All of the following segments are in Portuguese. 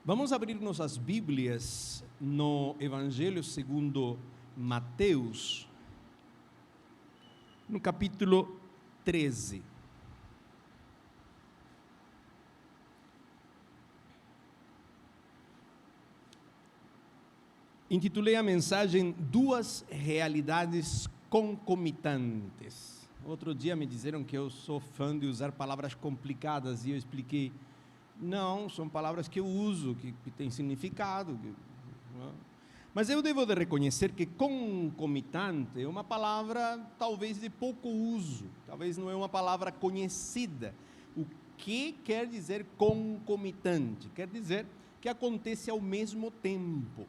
Vamos abrir nossas Bíblias no Evangelho segundo Mateus, no capítulo 13. Intitulei a mensagem Duas Realidades Concomitantes. Outro dia me disseram que eu sou fã de usar palavras complicadas e eu expliquei, não, são palavras que eu uso, que têm significado. Mas eu devo de reconhecer que concomitante é uma palavra talvez de pouco uso, talvez não é uma palavra conhecida. O que quer dizer concomitante? Quer dizer que acontece ao mesmo tempo.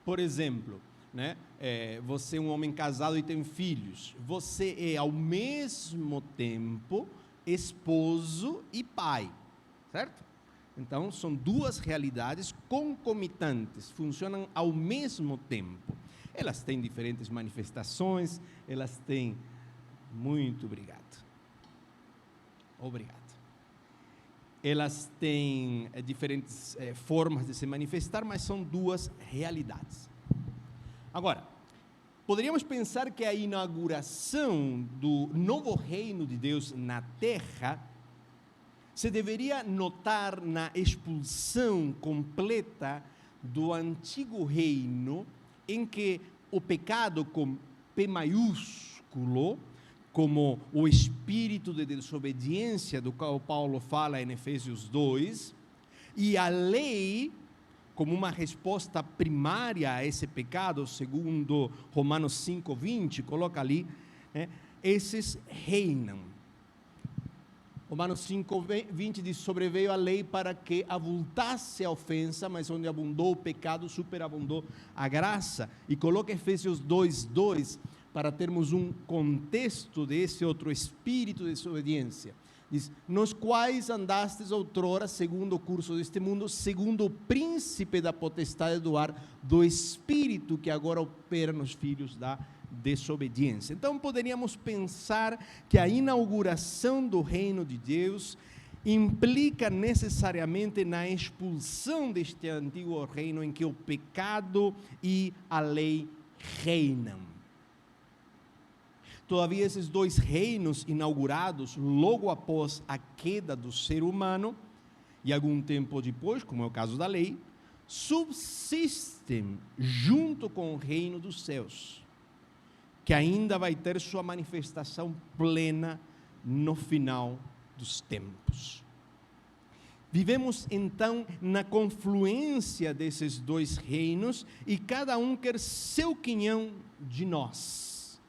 Por exemplo, você é um homem casado e tem filhos. Você é ao mesmo tempo esposo e pai, certo? Então, são duas realidades concomitantes, funcionam ao mesmo tempo. Elas têm diferentes manifestações, elas têm... Muito obrigado. Obrigado. Elas têm diferentes formas de se manifestar, mas são duas realidades. Agora, poderíamos pensar que a inauguração do novo reino de Deus na terra se deveria notar na expulsão completa do antigo reino, em que o pecado com P maiúsculo, como o espírito de desobediência do qual Paulo fala em Efésios 2, e a lei, como uma resposta primária a esse pecado, segundo Romanos 5:20, coloca ali, esses reinam. Romanos 5:20 diz, sobreveio a lei para que avultasse a ofensa, mas onde abundou o pecado, superabundou a graça. E coloca Efésios 2:2, para termos um contexto desse outro espírito de desobediência. Diz, nos quais andastes outrora, segundo o curso deste mundo, segundo o príncipe da potestade do ar, do espírito que agora opera nos filhos da desobediência. Então poderíamos pensar que a inauguração do reino de Deus implica necessariamente na expulsão deste antigo reino em que o pecado e a lei reinam. Todavia, esses dois reinos inaugurados logo após a queda do ser humano e algum tempo depois, como é o caso da lei, subsistem junto com o reino dos céus, que ainda vai ter sua manifestação plena no final dos tempos. Vivemos então na confluência desses dois reinos e cada um quer seu quinhão de nós.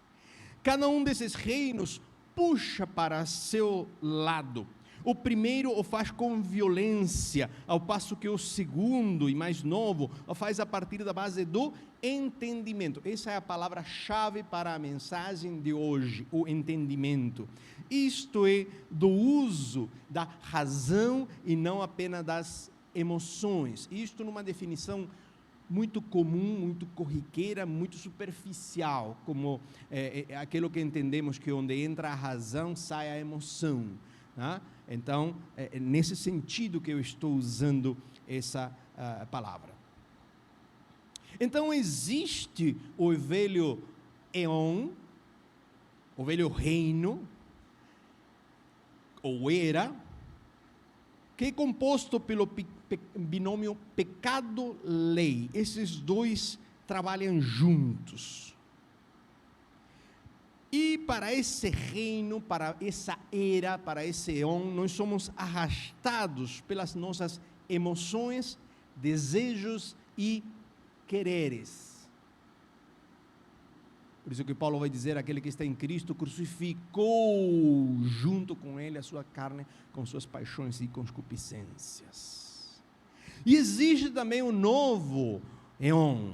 Cada um desses reinos puxa para seu lado. O primeiro o faz com violência, ao passo que o segundo e mais novo o faz a partir da base do entendimento. Essa é a palavra-chave para a mensagem de hoje, o entendimento. Isto é, do uso da razão e não apenas das emoções. Isto numa definição muito comum, muito corriqueira, muito superficial, como aquilo que entendemos que onde entra a razão sai a emoção. Tá? Então, é nesse sentido que eu estou usando essa palavra. Então, existe o velho éon, o velho reino, ou era, que é composto pelo binômio pecado-lei. Esses dois trabalham juntos. E para esse reino, para essa era, para esse éon, nós somos arrastados pelas nossas emoções, desejos e quereres. Por isso que Paulo vai dizer, aquele que está em Cristo crucificou junto com ele a sua carne, com suas paixões e concupiscências. E existe também o novo éon,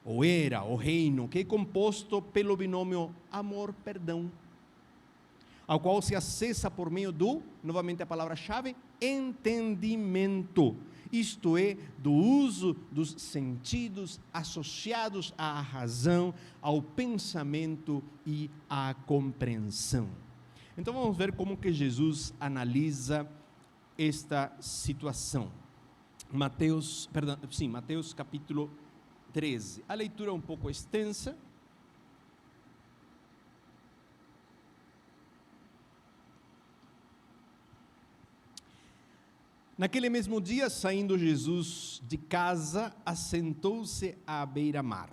ou era, o reino, que é composto pelo binômio amor-perdão, ao qual se acessa por meio do, novamente a palavra-chave, entendimento. Isto é, do uso dos sentidos associados à razão, ao pensamento e à compreensão. Então vamos ver como que Jesus analisa esta situação. Mateus capítulo 13. A leitura é um pouco extensa. Naquele mesmo dia, saindo Jesus de casa, assentou-se à beira-mar.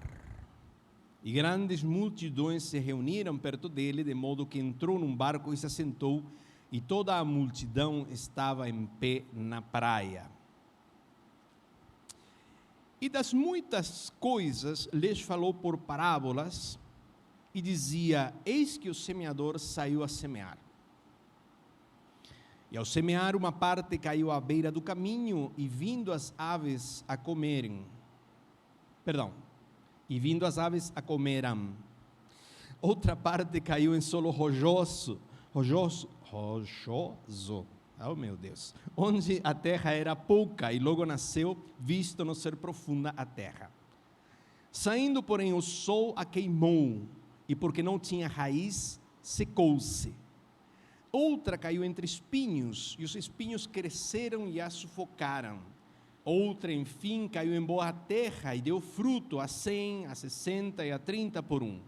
E grandes multidões se reuniram perto dele, de modo que entrou num barco e se assentou, e toda a multidão estava em pé na praia. E das muitas coisas lhes falou por parábolas, e dizia: eis que o semeador saiu a semear. E ao semear, uma parte caiu à beira do caminho, e vindo as aves a comeram. Outra parte caiu em solo rochoso, oh meu Deus, onde a terra era pouca, e logo nasceu, visto não ser profunda a terra. Saindo, porém, o sol a queimou, e porque não tinha raiz, secou-se. Outra caiu entre espinhos, e os espinhos cresceram e a sufocaram. Outra, enfim, caiu em boa terra e deu fruto a 100, a 60 e a 30 por um.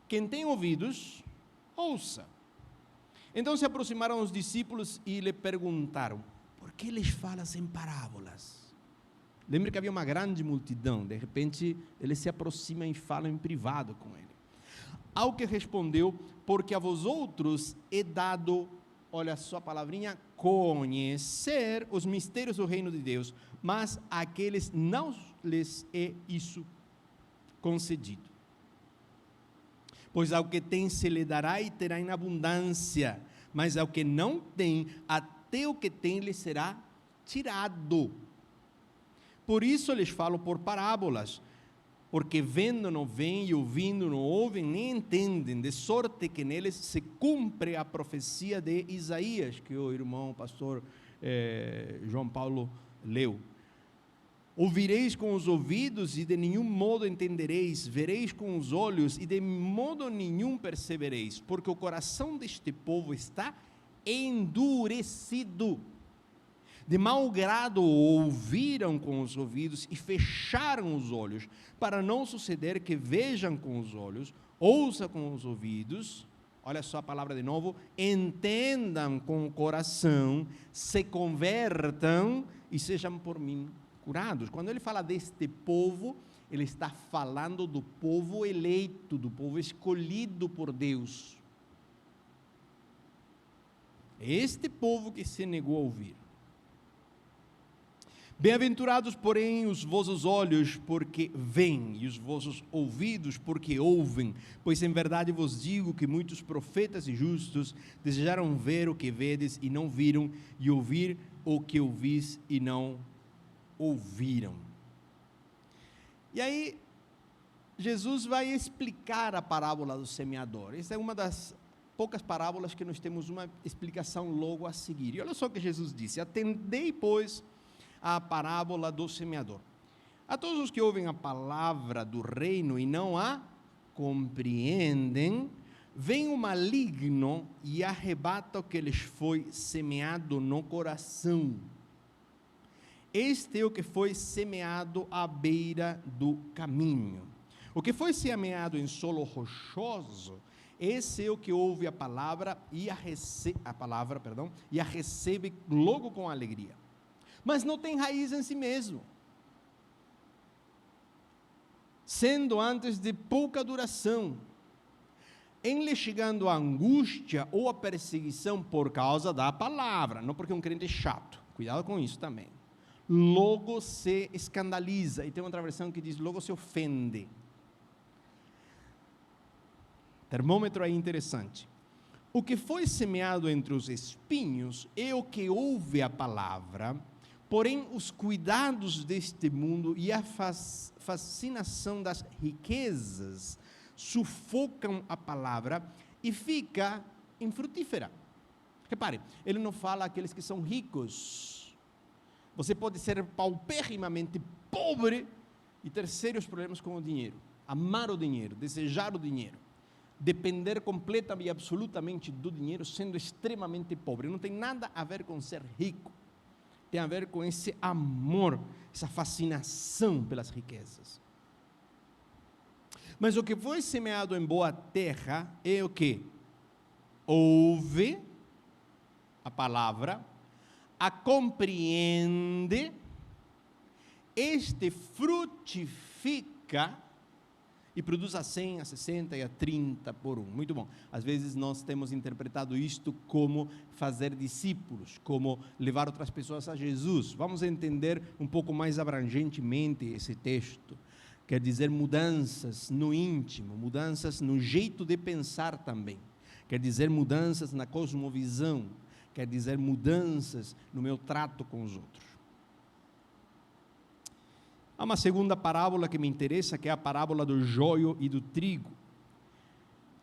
Quem tem ouvidos, ouça. Então se aproximaram os discípulos e lhe perguntaram: por que lhes falas em parábolas? Lembre que havia uma grande multidão. De repente ele se aproxima e fala em privado com ele. Ao que respondeu: porque a vós outros é dado, olha só a palavrinha, conhecer os mistérios do reino de Deus, mas àqueles não lhes é isso concedido. Pois ao que tem se lhe dará e terá em abundância, mas ao que não tem, até o que tem lhe será tirado. Por isso lhes falo por parábolas, porque vendo não veem e ouvindo não ouvem, nem entendem, de sorte que neles se cumpre a profecia de Isaías, que o irmão pastor João Paulo leu. Ouvireis com os ouvidos e de nenhum modo entendereis, vereis com os olhos e de modo nenhum percebereis, porque o coração deste povo está endurecido. De mau grado ouviram com os ouvidos e fecharam os olhos, para não suceder que vejam com os olhos, ouçam com os ouvidos, olha só a palavra de novo, entendam com o coração, se convertam e sejam por mim curados. Quando ele fala deste povo, ele está falando do povo eleito, do povo escolhido por Deus. Este povo que se negou a ouvir. Bem-aventurados, porém, os vossos olhos, porque veem, e os vossos ouvidos, porque ouvem, pois em verdade vos digo que muitos profetas e justos desejaram ver o que vedes e não viram, e ouvir o que ouvis e não ouviram. E aí, Jesus vai explicar a parábola do semeador. Essa é uma das poucas parábolas que nós temos uma explicação logo a seguir. E olha só o que Jesus disse: atendei, pois, a parábola do semeador. A todos os que ouvem a palavra do reino e não a compreendem, vem o maligno e arrebata o que lhes foi semeado no coração. Este é o que foi semeado à beira do caminho. O que foi semeado em solo rochoso, esse é o que ouve a palavra e a recebe logo com alegria. Mas não tem raiz em si mesmo, sendo antes de pouca duração, em lhe chegando a angústia ou a perseguição por causa da palavra, não porque um crente é chato, cuidado com isso também, logo se escandaliza, e tem outra versão que diz, logo se ofende. Termômetro aí interessante. O que foi semeado entre os espinhos é o que ouve a palavra, porém os cuidados deste mundo e a fascinação das riquezas sufocam a palavra e fica infrutífera. Repare, ele não fala aqueles que são ricos. Você pode ser paupérrimamente pobre e ter sérios problemas com o dinheiro, amar o dinheiro, desejar o dinheiro, depender completa e absolutamente do dinheiro, sendo extremamente pobre. Não tem nada a ver com ser rico. tem a ver com esse amor, essa fascinação pelas riquezas. Mas o que foi semeado em boa terra é o quê? Ouve a palavra, a compreende, este frutifica e produz a 100, a 60 e a 30 por um. Muito bom. Às vezes nós temos interpretado isto como fazer discípulos, como levar outras pessoas a Jesus. Vamos entender um pouco mais abrangentemente esse texto. Quer dizer mudanças no íntimo, mudanças no jeito de pensar também. Quer dizer mudanças na cosmovisão, quer dizer mudanças no meu trato com os outros. Há uma segunda parábola que me interessa, que é a parábola do joio e do trigo.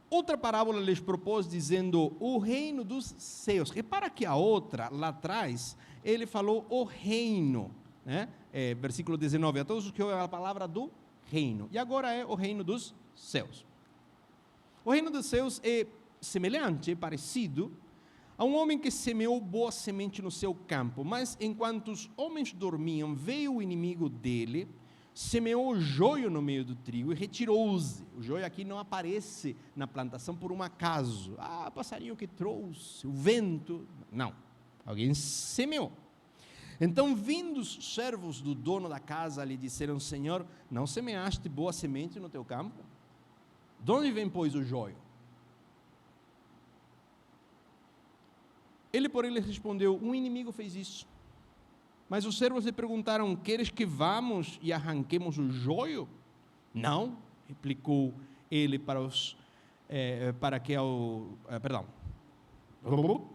Outra parábola lhes propôs dizendo, o reino dos céus. Repara que a outra, lá atrás, ele falou o reino, né? Versículo 19, a todos os que ouvem a palavra do reino. E agora é o reino dos céus. O reino dos céus é semelhante, é parecido a um homem que semeou boa semente no seu campo, mas enquanto os homens dormiam, veio o inimigo dele, semeou o joio no meio do trigo e retirou-se. O joio aqui não aparece na plantação por um acaso. Ah, passarinho que trouxe, o vento. Não, alguém semeou. Então, vindo os servos do dono da casa, lhe disseram, Senhor, não semeaste boa semente no teu campo? De onde vem, pois, o joio? Ele, porém, lhe respondeu, um inimigo fez isso. Mas os servos lhe perguntaram, queres que vamos e arranquemos o joio? Não, replicou ele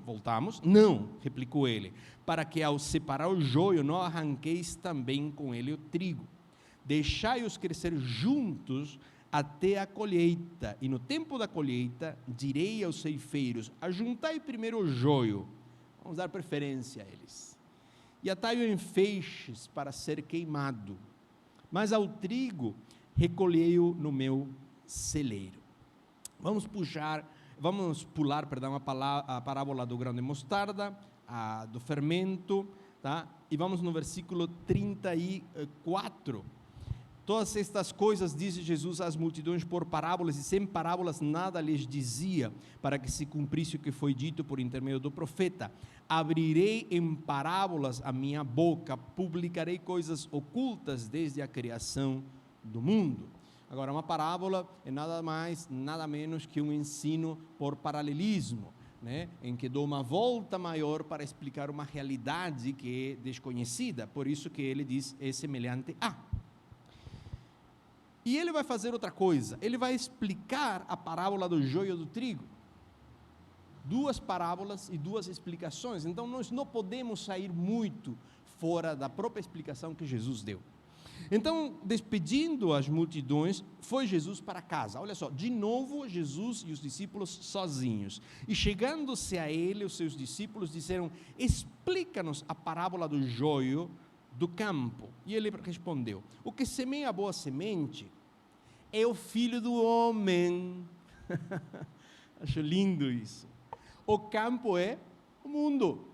voltamos. Não, replicou ele, para que ao separar o joio, não arranqueis também com ele o trigo. Deixai-os crescer juntos até a colheita, e no tempo da colheita, direi aos ceifeiros, ajuntai primeiro o joio, vamos dar preferência a eles, e atai-o em feixes para ser queimado, mas ao trigo recolhei-o no meu celeiro. Vamos pular a parábola do grão de mostarda, do fermento, tá? E vamos no versículo 34, todas estas coisas disse Jesus às multidões por parábolas, e sem parábolas nada lhes dizia, para que se cumprisse o que foi dito por intermédio do profeta. Abrirei em parábolas a minha boca, publicarei coisas ocultas desde a criação do mundo. Agora, uma parábola é nada mais, nada menos que um ensino por paralelismo, né? Em que dou uma volta maior para explicar uma realidade que é desconhecida, por isso que ele diz, é semelhante a. E ele vai fazer outra coisa, ele vai explicar a parábola do joio e do trigo. Duas parábolas e duas explicações, então nós não podemos sair muito fora da própria explicação que Jesus deu. Então, despedindo as multidões, foi Jesus para casa. Olha só, de novo Jesus e os discípulos sozinhos. E chegando-se a ele, os seus discípulos disseram, explica-nos a parábola do joio do campo. E ele respondeu, o que semeia a boa semente é o filho do homem. Acho lindo isso. O campo é o mundo.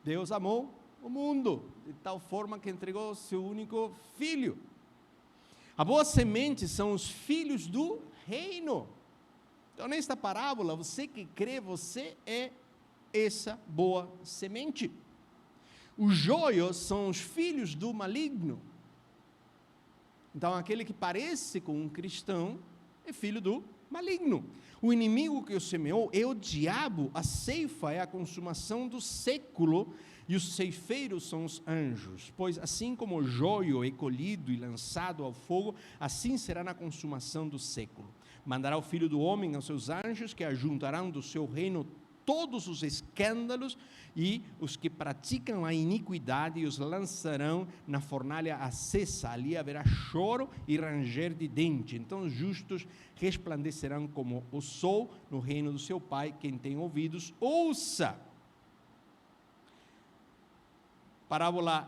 Deus amou o mundo de tal forma que entregou o seu único filho. A boa semente são os filhos do reino. Então, nesta parábola, você que crê, você é essa boa semente. Os joios são os filhos do maligno. Então, aquele que parece com um cristão é filho do maligno. O inimigo que o semeou é o diabo, a ceifa é a consumação do século, e os ceifeiros são os anjos. Pois assim como o joio é colhido e lançado ao fogo, assim será na consumação do século. Mandará o Filho do Homem aos seus anjos, que ajuntarão do seu reino todos os escândalos e os que praticam a iniquidade, e os lançarão na fornalha acesa. Ali haverá choro e ranger de dente. Então os justos resplandecerão como o sol no reino do seu Pai. Quem tem ouvidos, ouça. Parábola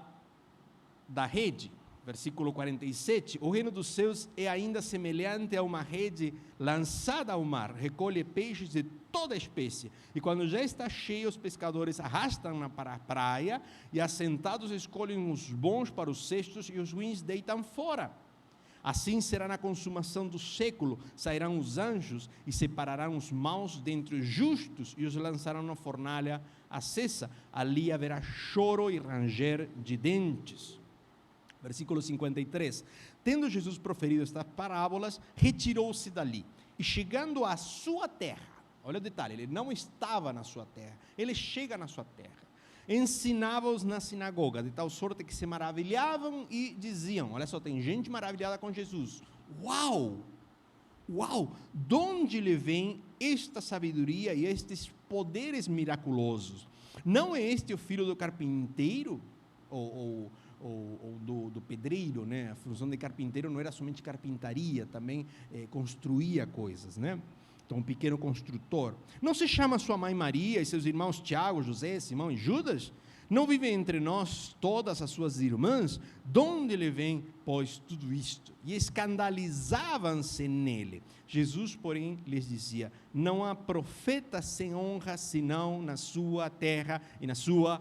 da rede, Versículo 47, o reino dos céus é ainda semelhante a uma rede lançada ao mar, recolhe peixes de toda espécie, e quando já está cheio, os pescadores arrastam-na para a praia, e assentados escolhem os bons para os cestos, e os ruins deitam fora. Assim será na consumação do século, sairão os anjos, e separarão os maus dentre os justos, e os lançarão na fornalha acesa, ali haverá choro e ranger de dentes. Versículo 53, tendo Jesus proferido estas parábolas, retirou-se dali, e chegando à sua terra, olha o detalhe, ele não estava na sua terra, ele chega na sua terra, ensinava-os na sinagoga, de tal sorte que se maravilhavam e diziam, olha só, tem gente maravilhada com Jesus, uau, de onde lhe vem esta sabedoria e estes poderes miraculosos? Não é este o filho do carpinteiro, ou do pedreiro, né? A função de carpinteiro não era somente carpintaria, também construía coisas, né? Então, um pequeno construtor. Não se chama sua mãe Maria e seus irmãos Tiago, José, Simão e Judas? Não vivem entre nós todas as suas irmãs? De onde lhe vem, pois, tudo isto? E escandalizavam-se nele. Jesus, porém, lhes dizia, não há profeta sem honra, senão na sua terra e na sua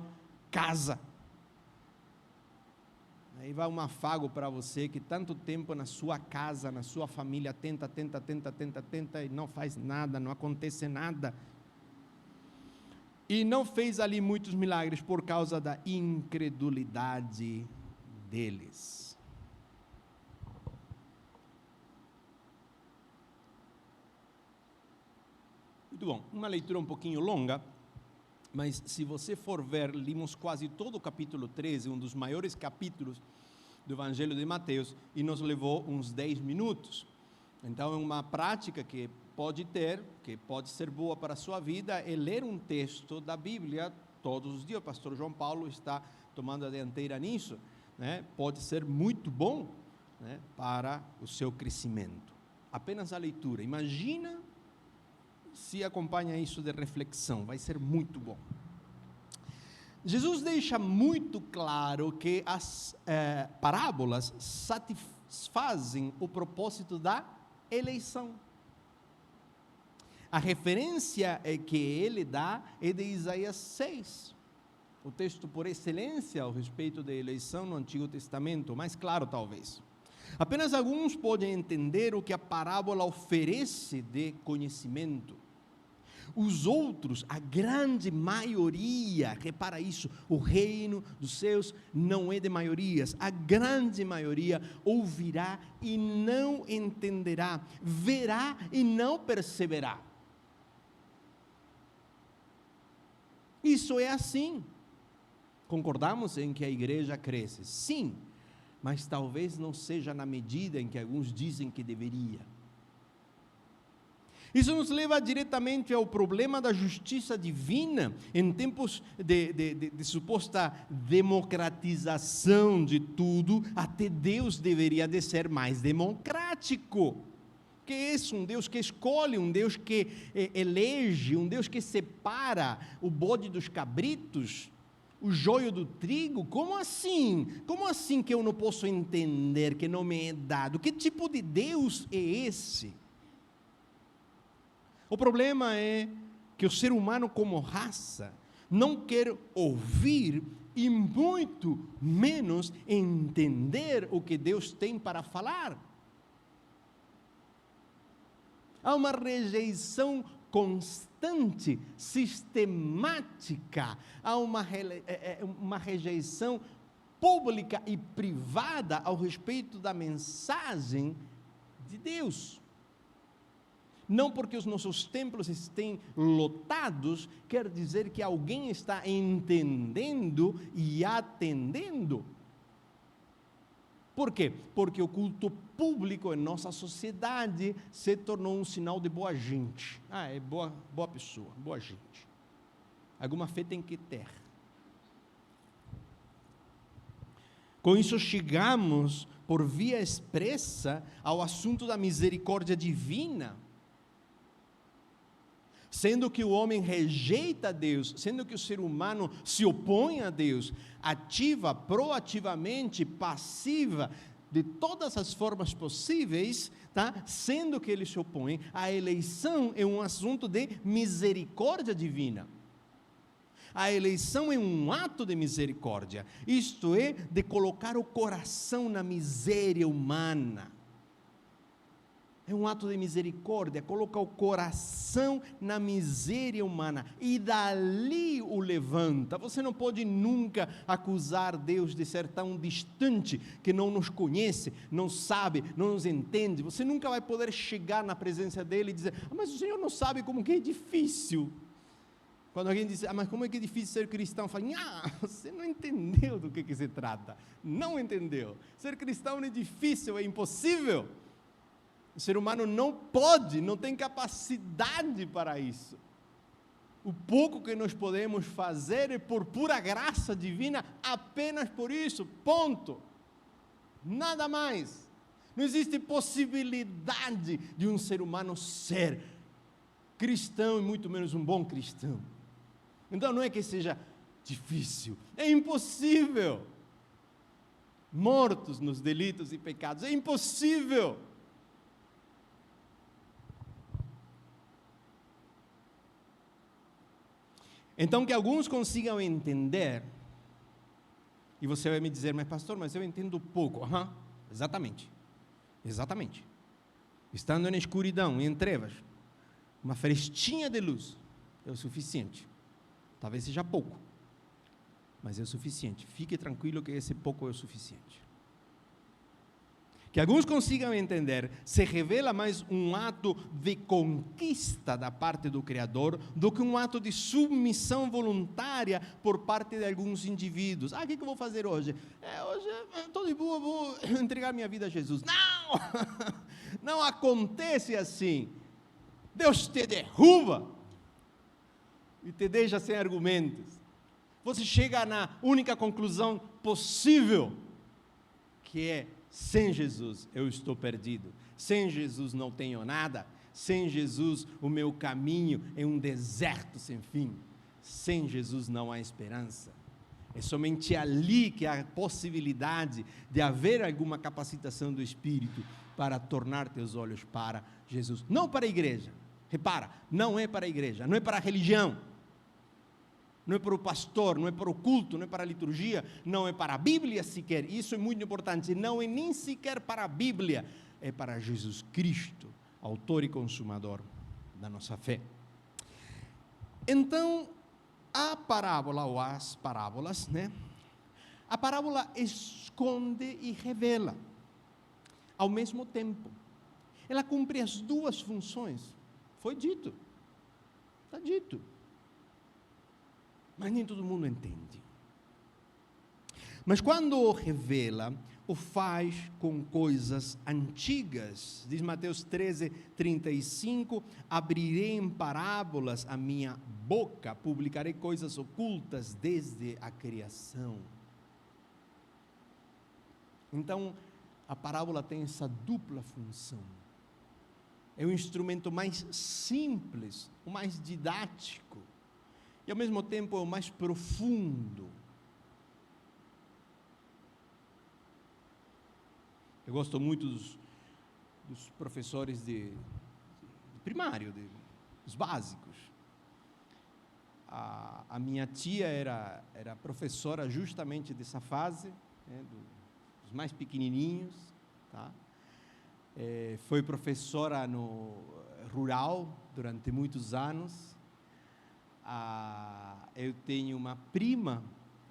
casa. Aí vai um afago para você que tanto tempo na sua casa, na sua família, tenta e não faz nada, não acontece nada. E não fez ali muitos milagres por causa da incredulidade deles. Muito bom, uma leitura um pouquinho longa, mas se você for ver, limos quase todo o capítulo 13, um dos maiores capítulos do Evangelho de Mateus, e nos levou uns 10 minutos. Então, é uma prática que pode ter, que pode ser boa para a sua vida, é ler um texto da Bíblia todos os dias. O pastor João Paulo está tomando a dianteira nisso, né? Pode ser muito bom, né, para o seu crescimento. Apenas a leitura. Imagina se acompanha isso de reflexão, vai ser muito bom. Jesus deixa muito claro que as parábolas satisfazem o propósito da eleição. A referência que ele dá é de Isaías 6, o texto por excelência ao respeito da eleição no Antigo Testamento, mais claro talvez. Apenas alguns podem entender o que a parábola oferece de conhecimento. Os outros, a grande maioria, repara isso, o reino dos céus não é de maiorias, a grande maioria ouvirá e não entenderá, verá e não perceberá. Isso é assim. Concordamos em que a igreja cresce? Sim, mas talvez não seja na medida em que alguns dizem que deveria. Isso nos leva diretamente ao problema da justiça divina, em tempos de suposta democratização de tudo, até Deus deveria de ser mais democrático. Que é esse? Um Deus que escolhe, um Deus que elege, um Deus que separa o bode dos cabritos, o joio do trigo. Como assim? Como assim que eu não posso entender, que não me é dado? Que tipo de Deus é esse? O problema é que o ser humano como raça não quer ouvir e muito menos entender o que Deus tem para falar. Há uma rejeição constante, sistemática, há uma rejeição pública e privada ao respeito da mensagem de Deus. Não porque os nossos templos estêm lotados, quer dizer que alguém está entendendo e atendendo. Por quê? Porque o culto público em nossa sociedade se tornou um sinal de boa gente. É boa pessoa, boa gente. Alguma fé tem que ter. Com isso chegamos, por via expressa, ao assunto da misericórdia divina. Sendo que o homem rejeita Deus, sendo que o ser humano se opõe a Deus, ativa, proativamente, passiva, de todas as formas possíveis, tá? Sendo que ele se opõe, a eleição é um assunto de misericórdia divina. A eleição é um ato de misericórdia, isto é, de colocar o coração na miséria humana. É um ato de misericórdia, colocar o coração na miséria humana e dali o levanta. Você não pode nunca acusar Deus de ser tão distante, que não nos conhece, não sabe, não nos entende. Você nunca vai poder chegar na presença dele e dizer: mas o Senhor não sabe como que é difícil. Quando alguém diz: mas como é que é difícil ser cristão? Fala: você não entendeu do que se trata. Não entendeu. Ser cristão não é difícil, é impossível. O ser humano não pode, não tem capacidade para isso. O pouco que nós podemos fazer é por pura graça divina, apenas por isso, ponto. Nada mais. Não existe possibilidade de um ser humano ser cristão e muito menos um bom cristão. Então não é que seja difícil, é impossível. Mortos nos delitos e pecados, é impossível. Então, que alguns consigam entender, e você vai me dizer: mas pastor, mas eu entendo pouco. Exatamente, exatamente. Estando na escuridão, em trevas, uma frestinha de luz é o suficiente. Talvez seja pouco, mas é o suficiente. Fique tranquilo que esse pouco é o suficiente. Que alguns consigam entender, se revela mais um ato de conquista da parte do Criador do que um ato de submissão voluntária por parte de alguns indivíduos. O que eu vou fazer hoje? Hoje estou de boa, vou entregar minha vida a Jesus. Não! Não acontece assim. Deus te derruba e te deixa sem argumentos. Você chega na única conclusão possível, que é: sem Jesus eu estou perdido, sem Jesus não tenho nada, sem Jesus o meu caminho é um deserto sem fim, sem Jesus não há esperança. É somente ali que há a possibilidade de haver alguma capacitação do Espírito para tornar teus olhos para Jesus, não para a igreja. Repara, não é para a igreja, não é para a religião, não é para o pastor, não é para o culto, não é para a liturgia, não é para a Bíblia sequer. Isso é muito importante. Não é nem sequer para a Bíblia, é para Jesus Cristo, autor e consumador da nossa fé. Então, a parábola, ou as parábolas, né? A parábola esconde e revela ao mesmo tempo. Ela cumpre as duas funções. Foi dito, está dito. Mas nem todo mundo entende. Mas quando o revela, o faz com coisas antigas. Diz Mateus 13:35, abrirei em parábolas a minha boca, publicarei coisas ocultas desde a criação. Então, a parábola tem essa dupla função. É o instrumento mais simples, o mais didático, e ao mesmo tempo é o mais profundo. Eu gosto muito dos professores de primário, dos básicos. A minha tia era professora justamente dessa fase, né, dos mais pequenininhos, tá? Foi professora no rural durante muitos anos. Eu tenho uma prima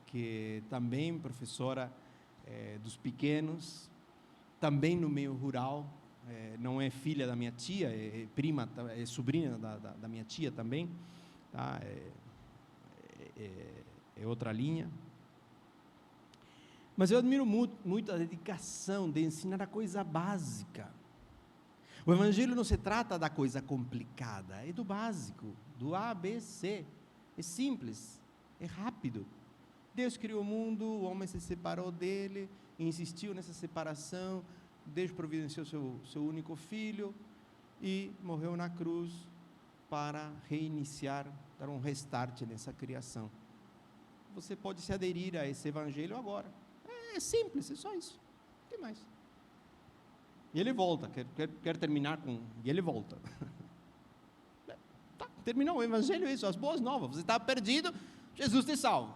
que também professora dos pequenos, também no meio rural, não é filha da minha tia, é prima, é sobrinha da minha tia também, tá? É outra linha. Mas eu admiro muito a dedicação de ensinar a coisa básica. O Evangelho não se trata da coisa complicada, é do básico, do A, B, C. É simples, é rápido. Deus criou o mundo, o homem se separou dele, insistiu nessa separação, Deus providenciou seu único filho e morreu na cruz para reiniciar, dar um restart nessa criação. Você pode se aderir a esse evangelho agora. É simples, é só isso. Não tem mais. E ele volta, quer terminar com... E ele volta. Tá, terminou o evangelho, é isso, as boas novas. Você estava perdido, Jesus te salva.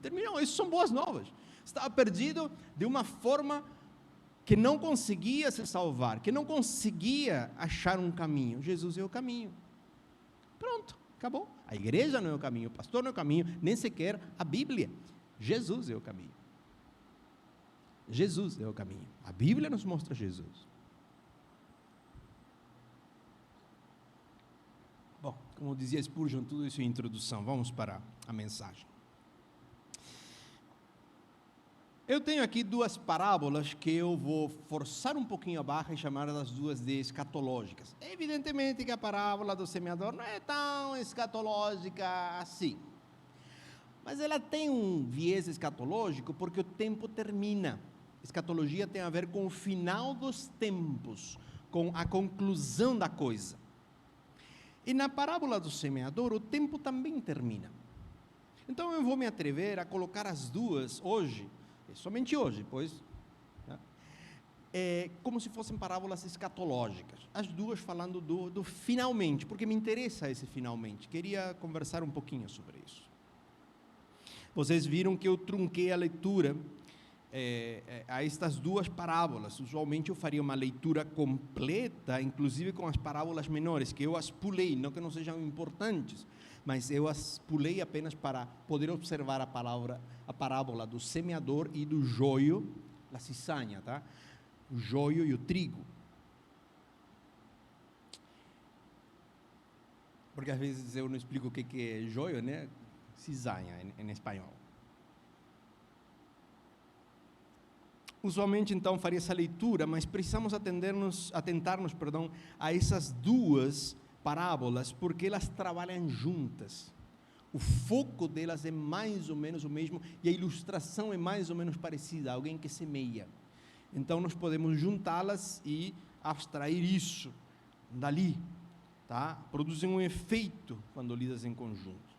Terminou, isso são boas novas. Você estava perdido de uma forma que não conseguia se salvar, que não conseguia achar um caminho. Jesus é o caminho. Pronto, acabou. A igreja não é o caminho, o pastor não é o caminho, nem sequer a Bíblia. Jesus é o caminho. Jesus é o caminho. A Bíblia nos mostra Jesus. Bom, como dizia Spurgeon, tudo isso é introdução. Vamos para a mensagem. Eu tenho aqui duas parábolas que eu vou forçar um pouquinho a barra e chamar das duas de escatológicas. Evidentemente que a parábola do semeador não é tão escatológica assim. Mas ela tem um viés escatológico porque o tempo termina. Escatologia tem a ver com o final dos tempos, com a conclusão da coisa. E na parábola do semeador, o tempo também termina. Então eu vou me atrever a colocar as duas hoje, somente hoje, pois, né, como se fossem parábolas escatológicas. As duas falando do finalmente, porque me interessa esse finalmente. Queria conversar um pouquinho sobre isso. Vocês viram que eu trunquei a leitura a estas duas parábolas. Usualmente eu faria uma leitura completa, inclusive com as parábolas menores, que eu as pulei, não que não sejam importantes, mas eu as pulei apenas para poder observar a parábola do semeador e do joio, a cizaña, tá? O joio e o trigo. Porque às vezes eu não explico o que é joio, né? Cizaña em espanhol. Usualmente, então, faria essa leitura, mas precisamos atentar-nos a essas duas parábolas, porque elas trabalham juntas. O foco delas é mais ou menos o mesmo, e a ilustração é mais ou menos parecida, alguém que semeia. Então, nós podemos juntá-las e abstrair isso dali, tá? Produzem um efeito quando lidas em conjunto.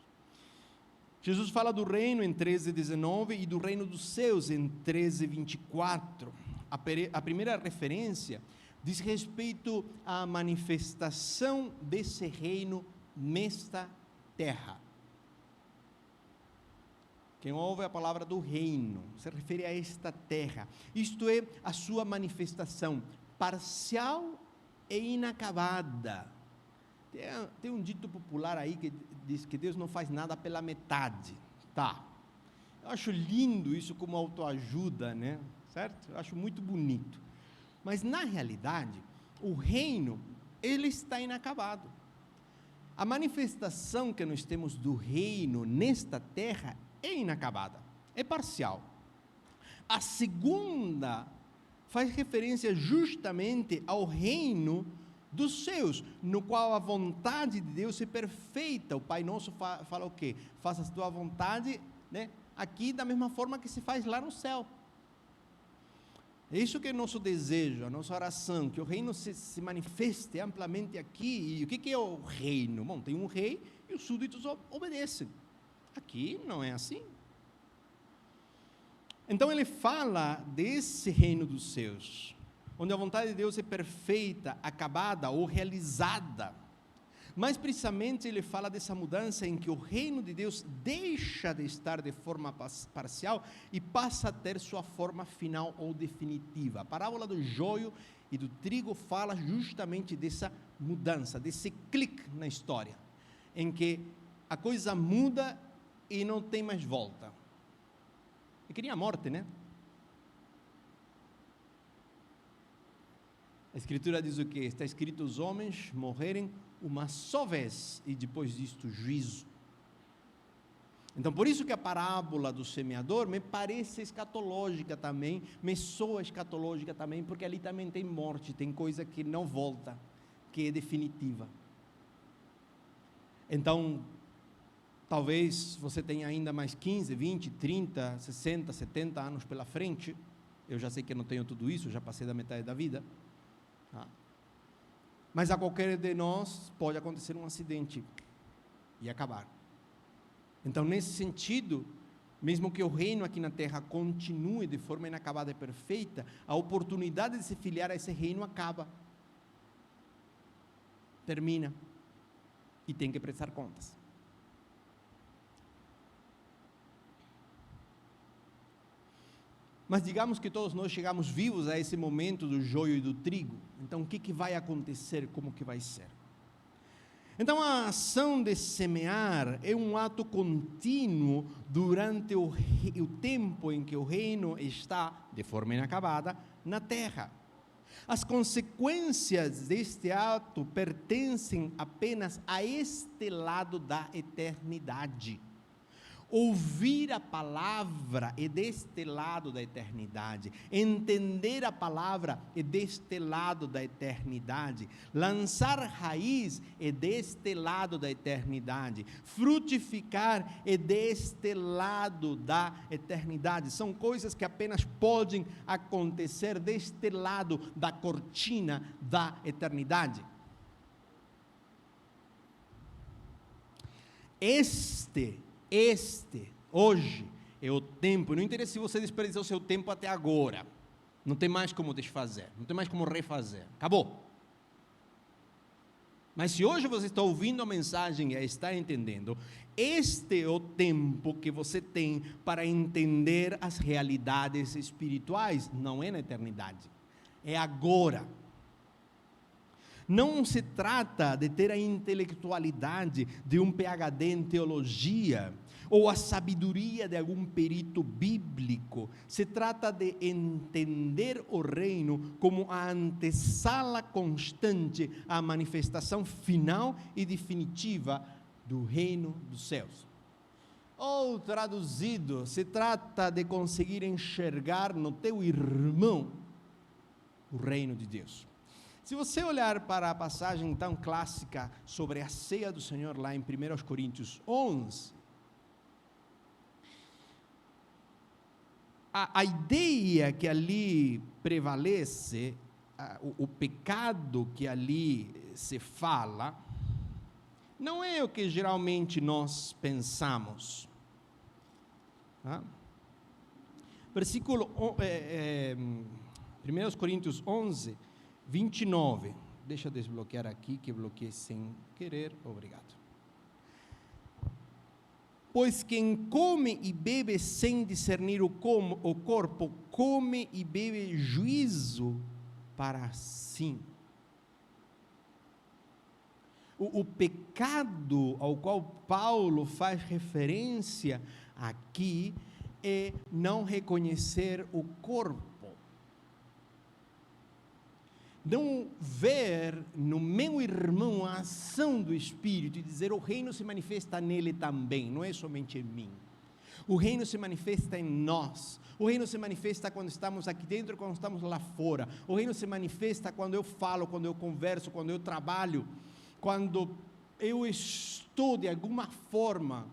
Jesus fala do reino em 13:19 e do reino dos céus em 13:24. A primeira referência diz respeito à manifestação desse reino nesta terra. Quem ouve a palavra do reino se refere a esta terra. Isto é a sua manifestação parcial e inacabada. Tem um dito popular aí que diz que Deus não faz nada pela metade, tá? Eu acho lindo isso como autoajuda, né? Certo? Eu acho muito bonito. Mas na realidade, o reino, ele está inacabado. A manifestação que nós temos do reino nesta terra é inacabada, é parcial. A segunda faz referência justamente ao reino dos céus, no qual a vontade de Deus é perfeita. O Pai Nosso fala o quê? Faça a tua vontade, né, aqui da mesma forma que se faz lá no céu. É isso que é nosso desejo, a nossa oração, que o reino se manifeste amplamente aqui. E o que é o reino? Bom, tem um rei e os súditos obedecem. Aqui não é assim. Então ele fala desse reino dos céus, onde a vontade de Deus é perfeita, acabada ou realizada. Mas precisamente ele fala dessa mudança em que o reino de Deus deixa de estar de forma parcial e passa a ter sua forma final ou definitiva. A parábola do joio e do trigo fala justamente dessa mudança, desse clique na história, em que a coisa muda e não tem mais volta. E que nem a morte, né? A Escritura diz o quê? Está escrito os homens morrerem uma só vez e depois disto juízo. Então, por isso que a parábola do semeador me parece escatológica também, me soa escatológica também, porque ali também tem morte, tem coisa que não volta, que é definitiva. Então, talvez você tenha ainda mais 15, 20, 30, 60, 70 anos pela frente. Eu já sei que eu não tenho tudo isso, já passei da metade da vida. Mas a qualquer de nós pode acontecer um acidente e acabar. Então, nesse sentido, mesmo que o reino aqui na terra continue de forma inacabada e perfeita, a oportunidade de se filiar a esse reino acaba. Termina. E tem que prestar contas. Mas digamos que todos nós chegamos vivos a esse momento do joio e do trigo. Então, o que vai acontecer? Como que vai ser? Então, a ação de semear é um ato contínuo durante o tempo em que o reino está, de forma inacabada, na terra. As consequências deste ato pertencem apenas a este lado da eternidade. Ouvir a palavra é deste lado da eternidade. Entender a palavra é deste lado da eternidade. Lançar raiz é deste lado da eternidade. Frutificar é deste lado da eternidade. São coisas que apenas podem acontecer deste lado da cortina da eternidade. Hoje, é o tempo. Não interessa se você desperdiçou o seu tempo até agora. Não tem mais como desfazer. Não tem mais como refazer. Acabou. Mas se hoje você está ouvindo a mensagem e a está entendendo, este é o tempo que você tem para entender as realidades espirituais. Não é na eternidade. É agora. Não se trata de ter a intelectualidade de um PhD em teologia, ou a sabedoria de algum perito bíblico. Se trata de entender o reino como a antessala constante à manifestação final e definitiva do reino dos céus. Ou traduzido, se trata de conseguir enxergar no teu irmão o reino de Deus. Se você olhar para a passagem tão clássica sobre a ceia do Senhor lá em 1 Coríntios 11, a ideia que ali prevalece, o pecado que ali se fala, não é o que geralmente nós pensamos. Versículo 1 Coríntios 11, 29. Deixa eu desbloquear aqui, que bloqueei sem querer. Obrigado. Pois quem come e bebe sem discernir o corpo, come e bebe juízo para si. O pecado ao qual Paulo faz referência aqui é não reconhecer o corpo. Não ver no meu irmão a ação do Espírito e dizer o reino se manifesta nele também, não é somente em mim. O reino se manifesta em nós. O reino se manifesta quando estamos aqui dentro e quando estamos lá fora. O reino se manifesta quando eu falo, quando eu converso, quando eu trabalho, quando eu estou de alguma forma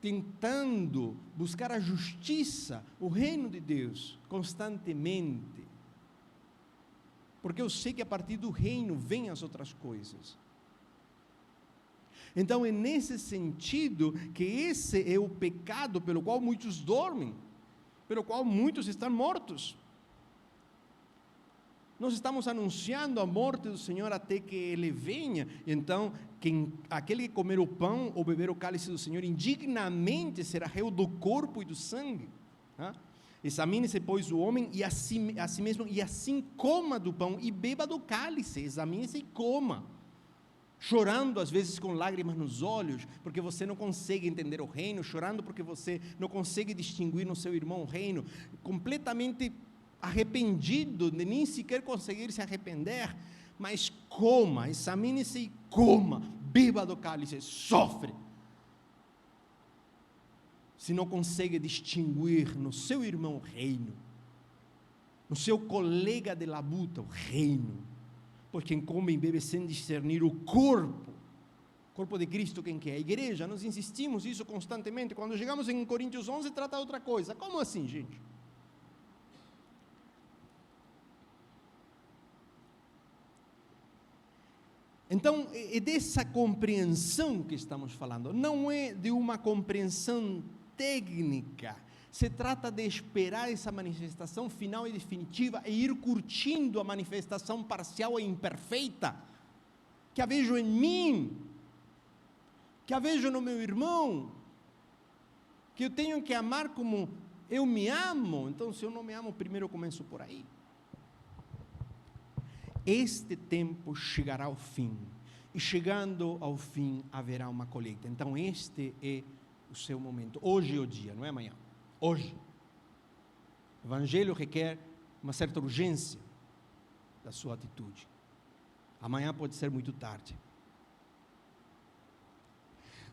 tentando buscar a justiça, o reino de Deus, constantemente. Porque eu sei que a partir do reino vêm as outras coisas. Então é nesse sentido que esse é o pecado pelo qual muitos dormem, pelo qual muitos estão mortos. Nós estamos anunciando a morte do Senhor até que Ele venha. Então, aquele que comer o pão ou beber o cálice do Senhor indignamente será réu do corpo e do sangue. Examine-se, pois, o homem a si mesmo, e assim coma do pão e beba do cálice. Examine-se e coma, chorando às vezes com lágrimas nos olhos, porque você não consegue entender o reino, chorando porque você não consegue distinguir no seu irmão o reino, completamente arrependido, de nem sequer conseguir se arrepender, mas coma, examine-se e coma, beba do cálice, sofre. Se não consegue distinguir no seu irmão o reino, no seu colega de labuta o reino, pois quem come e bebe sem discernir o corpo de Cristo, quem que é? A igreja. Nós insistimos isso constantemente. Quando chegamos em Coríntios 11, trata outra coisa. Como assim, gente? Então, é dessa compreensão que estamos falando, não é de uma compreensão técnica. Se trata de esperar essa manifestação final e definitiva e ir curtindo a manifestação parcial e imperfeita que a vejo em mim, que a vejo no meu irmão, que eu tenho que amar como eu me amo. Então, se eu não me amo, primeiro eu começo por aí. Este tempo chegará ao fim, e chegando ao fim haverá uma colheita. Então, este é o seu momento. Hoje é o dia, não é amanhã. Hoje. O Evangelho requer uma certa urgência da sua atitude. Amanhã pode ser muito tarde.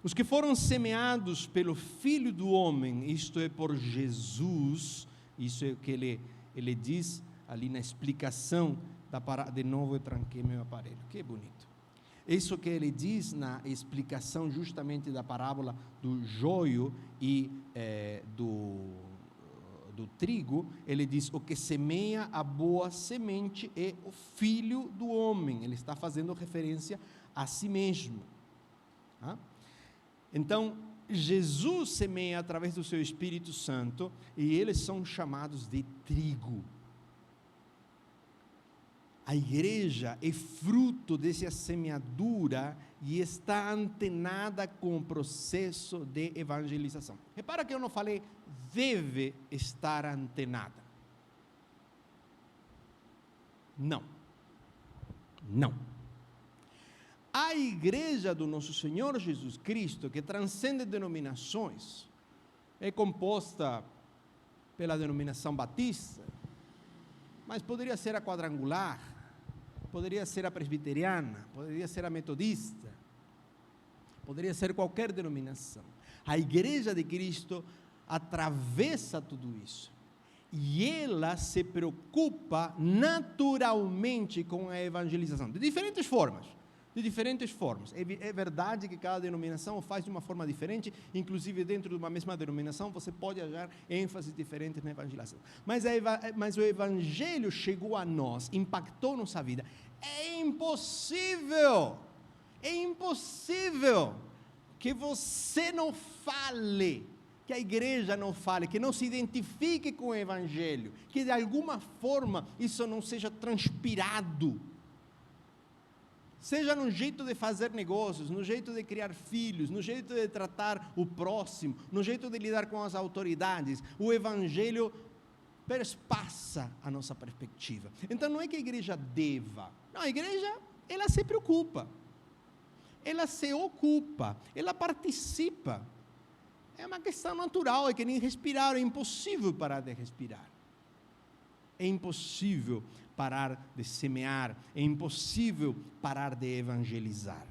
Os que foram semeados pelo Filho do Homem, isto é, por Jesus, isso é o que ele diz ali na explicação de novo eu tranquei meu aparelho, que bonito. Isso que ele diz na explicação justamente da parábola do joio e do trigo, ele diz, o que semeia a boa semente é o Filho do Homem. Ele está fazendo referência a si mesmo. Então, Jesus semeia através do seu Espírito Santo, e eles são chamados de trigo. A igreja é fruto dessa semeadura e está antenada com o processo de evangelização. Repara que eu não falei deve estar antenada. Não. A igreja do nosso Senhor Jesus Cristo, que transcende denominações, é composta pela denominação batista, mas poderia ser a quadrangular, poderia ser a presbiteriana, poderia ser a metodista, poderia ser qualquer denominação. A igreja de Cristo atravessa tudo isso, e ela se preocupa naturalmente com a evangelização, de diferentes formas. É verdade que cada denominação o faz de uma forma diferente, inclusive dentro de uma mesma denominação você pode achar ênfases diferentes na evangelização. Mas o evangelho chegou a nós, impactou nossa vida. É impossível que você não fale, que a igreja não fale, que não se identifique com o evangelho, que de alguma forma isso não seja transpirado. Seja no jeito de fazer negócios, no jeito de criar filhos, no jeito de tratar o próximo, no jeito de lidar com as autoridades, o evangelho perspassa a nossa perspectiva. Então não é que a igreja deva, não, a igreja, ela se preocupa, ela se ocupa, ela participa. É uma questão natural, é que nem respirar, é impossível parar de respirar. É impossível parar de semear, é impossível parar de evangelizar.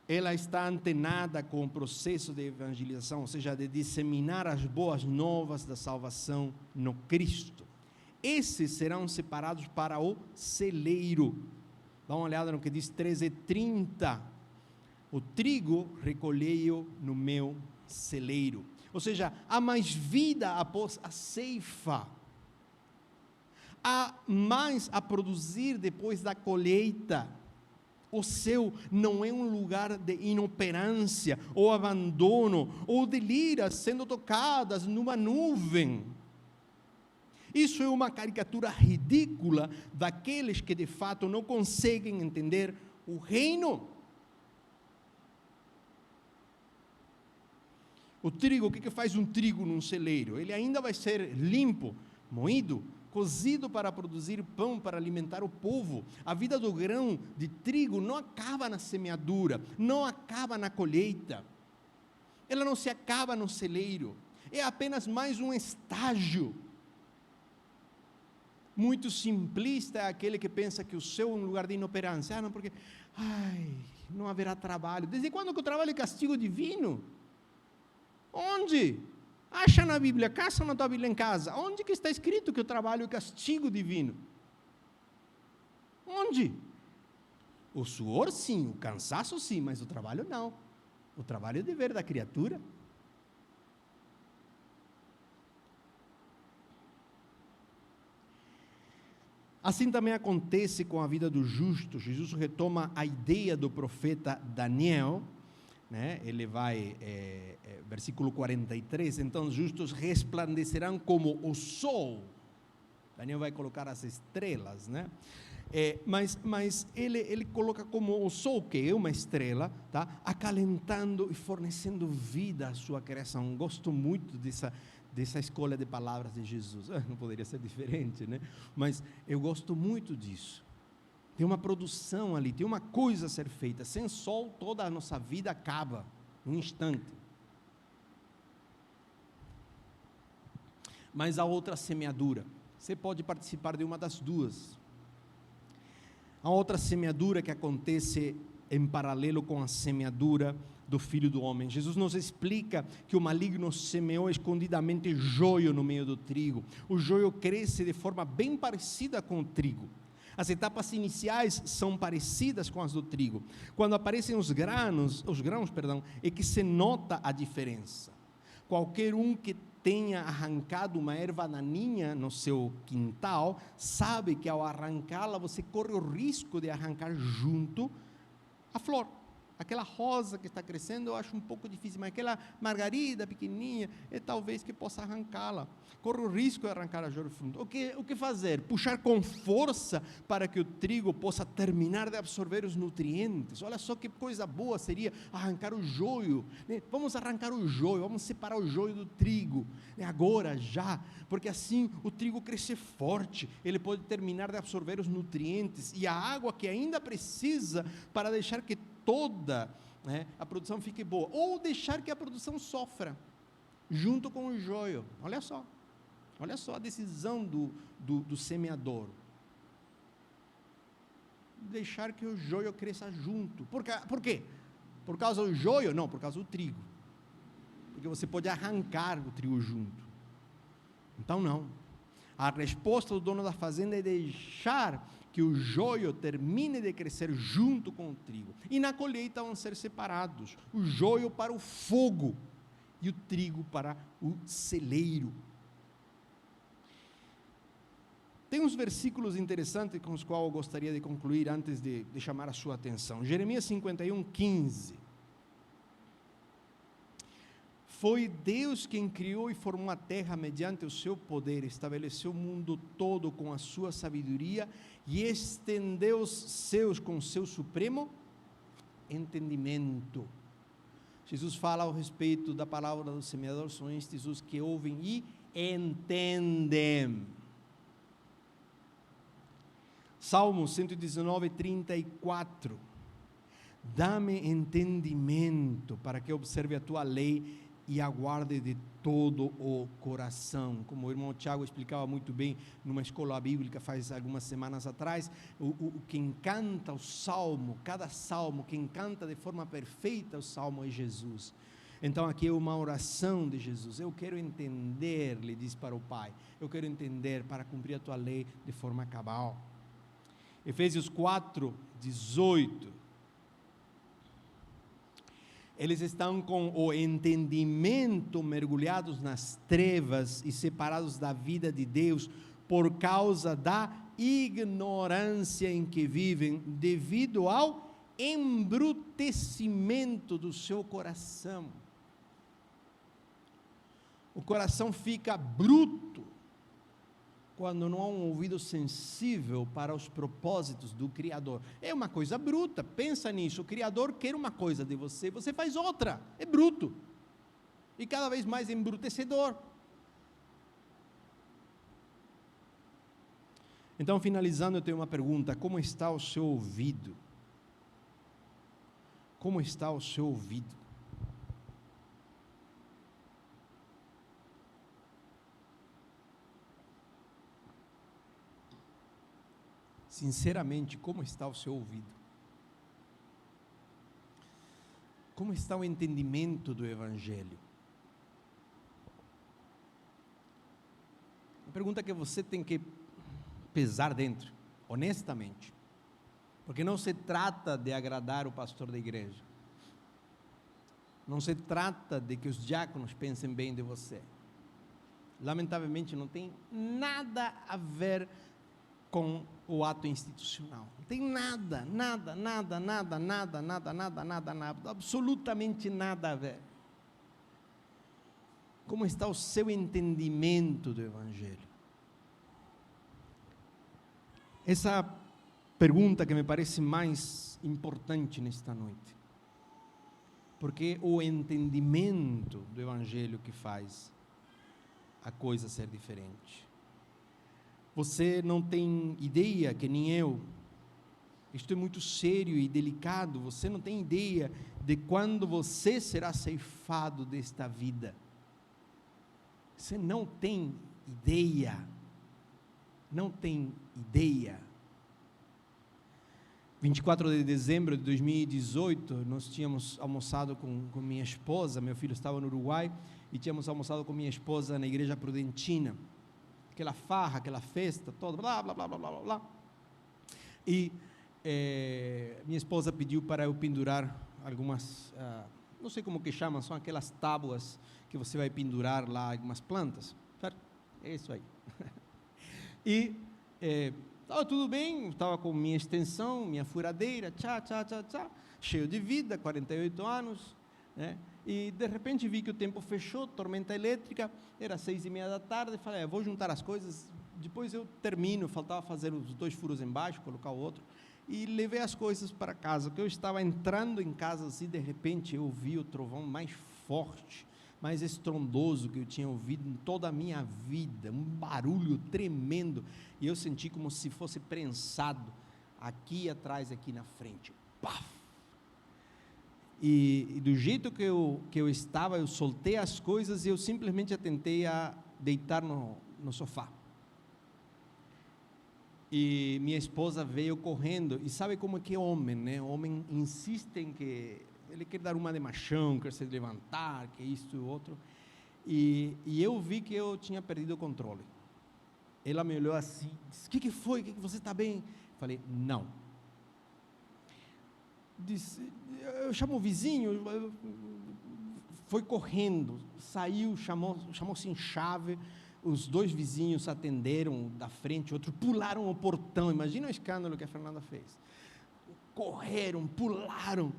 Ela está antenada com o processo de evangelização, ou seja, de disseminar as boas novas da salvação no Cristo. Esses serão separados para o celeiro. Dá uma olhada no que diz 13:30. O trigo recolhei-o no meu celeiro. Ou seja, há mais vida após a ceifa. Há mais a produzir depois da colheita. O céu não é um lugar de inoperância, ou abandono, ou de liras sendo tocadas numa nuvem. Isso é uma caricatura ridícula daqueles que de fato não conseguem entender o reino. O trigo, o que faz um trigo num celeiro? Ele ainda vai ser limpo, moído, cozido para produzir pão, para alimentar o povo. A vida do grão de trigo não acaba na semeadura, não acaba na colheita. Ela não se acaba no celeiro. É apenas mais um estágio. Muito simplista é aquele que pensa que o céu é um lugar de inoperância. Não, porque, não haverá trabalho. Desde quando que o trabalho é castigo divino? Onde? Acha na Bíblia, caça na tua Bíblia em casa. Onde que está escrito que o trabalho é castigo divino? Onde? O suor sim, o cansaço sim, mas o trabalho não. O trabalho é dever da criatura. Assim também acontece com a vida do justo. Jesus retoma a ideia do profeta Daniel, né? Ele vai, versículo 43, então os justos resplandecerão como o sol. Daniel vai colocar as estrelas, né? Mas ele coloca como o sol, que é uma estrela, tá? Acalentando e fornecendo vida à sua criação. Gosto muito dessa escolha de palavras de Jesus. Não poderia ser diferente, né? Mas eu gosto muito disso. Tem uma produção ali, tem uma coisa a ser feita. Sem sol, toda a nossa vida acaba, num instante. Mas a outra semeadura, você pode participar de uma das duas. A outra semeadura que acontece em paralelo com a semeadura do Filho do Homem. Jesus nos explica que o maligno semeou escondidamente joio no meio do trigo. O joio cresce de forma bem parecida com o trigo. As etapas iniciais são parecidas com as do trigo. Quando aparecem os grãos, é que se nota a diferença. Qualquer um que tenha arrancado uma erva daninha no seu quintal, sabe que ao arrancá-la, você corre o risco de arrancar junto a flor. Aquela rosa que está crescendo, eu acho um pouco difícil, mas aquela margarida pequenininha, talvez que possa arrancá-la. Corre o risco de arrancar a fruto. O que fazer? Puxar com força para que o trigo possa terminar de absorver os nutrientes. Olha só que coisa boa seria arrancar o joio, né? Vamos arrancar o joio, vamos separar o joio do trigo, né? Agora, já, porque assim o trigo cresce forte, ele pode terminar de absorver os nutrientes e a água que ainda precisa para deixar que toda, né, a produção fique boa, ou deixar que a produção sofra, junto com o joio. Olha só a decisão do semeador, deixar que o joio cresça junto. Por quê? Por causa do joio? Não, por causa do trigo, porque você pode arrancar o trigo junto. Então não, a resposta do dono da fazenda é deixar que o joio termine de crescer junto com o trigo, e na colheita vão ser separados, o joio para o fogo, e o trigo para o celeiro. Tem uns versículos interessantes com os quais eu gostaria de concluir, antes de chamar a sua atenção. Jeremias 51, 15. Foi Deus quem criou e formou a terra mediante o seu poder, estabeleceu o mundo todo com a sua sabedoria e estendeu os céus com o seu supremo entendimento. Jesus fala ao respeito da palavra do semeador, são estes os que ouvem e entendem. Salmo 119, 34. Dá-me entendimento para que observe a tua lei e aguarde de todo o coração. Como o irmão Tiago explicava muito bem numa escola bíblica faz algumas semanas atrás, quem canta o salmo, cada salmo, quem canta de forma perfeita o salmo é Jesus. Então aqui é uma oração de Jesus. Eu quero entender, ele diz para o Pai, eu quero entender para cumprir a tua lei de forma cabal. Efésios 4, 18. Eles estão com o entendimento mergulhados nas trevas e separados da vida de Deus por causa da ignorância em que vivem, devido ao embrutecimento do seu coração. O coração fica bruto quando não há um ouvido sensível para os propósitos do Criador. É uma coisa bruta, pensa nisso. O Criador quer uma coisa de você, você faz outra. É bruto e cada vez mais embrutecedor. Então, finalizando, eu tenho uma pergunta: como está o seu ouvido? Como está o seu ouvido? Sinceramente, como está o seu ouvido? Como está o entendimento do Evangelho? Uma pergunta que você tem que pesar dentro, honestamente, porque não se trata de agradar o pastor da igreja, não se trata de que os diáconos pensem bem de você. Lamentavelmente, não tem nada a ver com o ato institucional. Não tem nada, absolutamente nada a ver. Como está o seu entendimento do Evangelho? Essa pergunta que me parece mais importante nesta noite. Porque o entendimento do Evangelho que faz a coisa ser diferente. Você não tem ideia, que nem eu, isto é muito sério e delicado, você não tem ideia de quando você será ceifado desta vida. Você não tem ideia. Não tem ideia. 24 de dezembro de 2018, nós tínhamos almoçado com minha esposa, meu filho estava no Uruguai, e tínhamos almoçado com minha esposa na igreja Prudentina. Aquela farra, aquela festa, toda, blá, blá, blá, blá, blá, blá. E minha esposa pediu para eu pendurar algumas, não sei como que chamam, são aquelas tábuas que você vai pendurar lá, algumas plantas, certo? É isso aí. E estava tudo bem, estava com minha extensão, minha furadeira, cheio de vida, 48 anos, né? E de repente vi que o tempo fechou, tormenta elétrica, era 6:30 da tarde, falei, vou juntar as coisas, depois eu termino, faltava fazer os 2 furos embaixo, colocar o outro, e levei as coisas para casa, que eu estava entrando em casa assim, de repente eu ouvi o trovão mais forte, mais estrondoso que eu tinha ouvido em toda a minha vida, um barulho tremendo, e eu senti como se fosse prensado, aqui atrás, aqui na frente, paf! E do jeito que eu estava, eu soltei as coisas e eu simplesmente tentei deitar no sofá. E minha esposa veio correndo, e sabe como é que é homem, né? O homem insiste em que ele quer dar uma de machão, quer se levantar, que isso e outro. E eu vi que eu tinha perdido o controle. Ela me olhou assim, disse, o que foi? Você está bem? Falei, não. Disse, eu chamo o vizinho, foi correndo, saiu, chamou-se em chave, os 2 vizinhos atenderam da frente, outro pularam o portão, imagina o escândalo que a Fernanda fez, correram, pularam,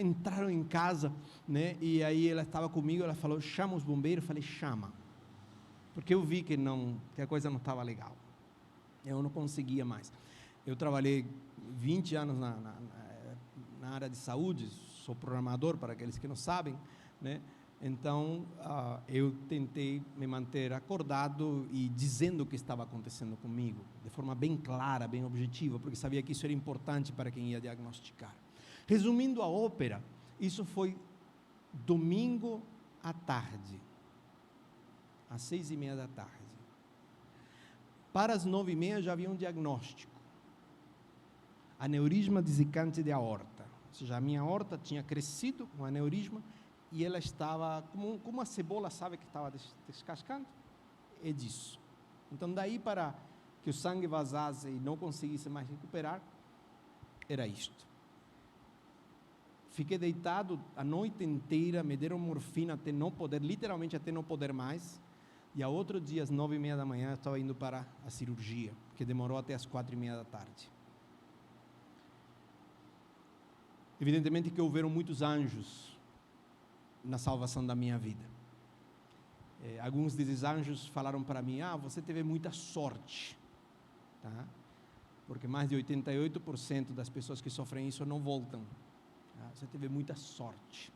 entraram em casa, né? E aí ela estava comigo, ela falou, chama os bombeiros, eu falei, chama, porque eu vi que a coisa não estava legal, eu não conseguia mais. Eu trabalhei 20 anos na área de saúde, sou programador, para aqueles que não sabem, né? Então, eu tentei me manter acordado e dizendo o que estava acontecendo comigo, de forma bem clara, bem objetiva, porque sabia que isso era importante para quem ia diagnosticar. Resumindo a ópera, isso foi domingo à tarde, às 6:30 da tarde. Para as 9:30 já havia um diagnóstico, aneurisma desicante de aorta, ou seja, a minha aorta tinha crescido com aneurisma e ela estava como uma cebola, sabe, que estava descascando, é disso. Então daí para que o sangue vazasse e não conseguisse mais recuperar, era isto. Fiquei deitado a noite inteira, me deram morfina até não poder, literalmente até não poder mais, e ao outro dia, às 9:30 da manhã, eu estava indo para a cirurgia, que demorou até às 4:30 da tarde. Evidentemente que houveram muitos anjos na salvação da minha vida. Alguns desses anjos falaram para mim, você teve muita sorte, tá? Porque mais de 88% das pessoas que sofrem isso não voltam, tá? Você teve muita sorte.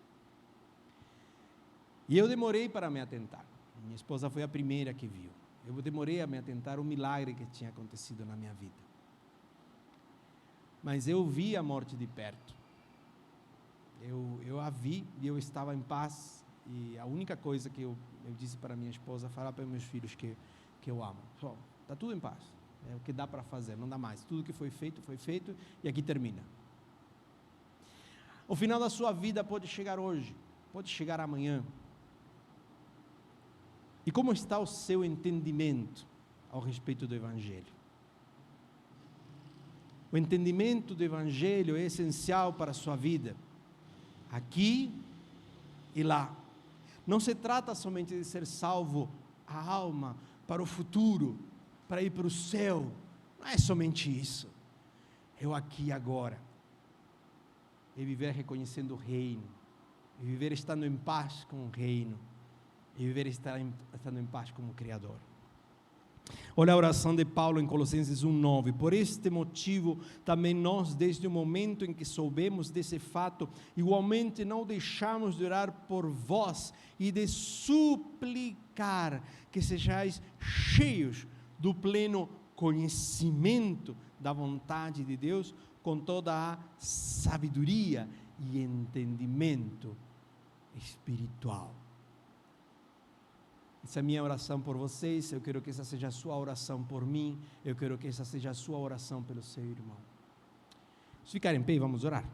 E eu demorei para me atentar, minha esposa foi a primeira que viu, eu demorei a me atentar o milagre que tinha acontecido na minha vida, mas eu vi a morte de perto, eu a vi e eu estava em paz, e a única coisa que eu disse para minha esposa, falar para meus filhos que eu amo, está tudo em paz, é o que dá para fazer, não dá mais, tudo que foi feito e aqui termina. O final da sua vida pode chegar hoje, pode chegar amanhã. E como está o seu entendimento ao respeito do Evangelho? O entendimento do Evangelho é essencial para a sua vida, aqui e lá. Não se trata somente de ser salvo a alma para o futuro, para ir para o céu. Não é somente isso. É o aqui e agora. É viver reconhecendo o reino. É viver estando em paz com o reino. É viver estando em paz com o Criador. Olha a oração de Paulo em Colossenses 1:9. Por este motivo, também nós, desde o momento em que soubemos desse fato, igualmente não deixamos de orar por vós e de suplicar que sejais cheios do pleno conhecimento da vontade de Deus, com toda a sabedoria e entendimento espiritual. Essa é a minha oração por vocês. Eu quero que essa seja a sua oração por mim. Eu quero que essa seja a sua oração pelo seu irmão. Se ficar em pé, vamos orar.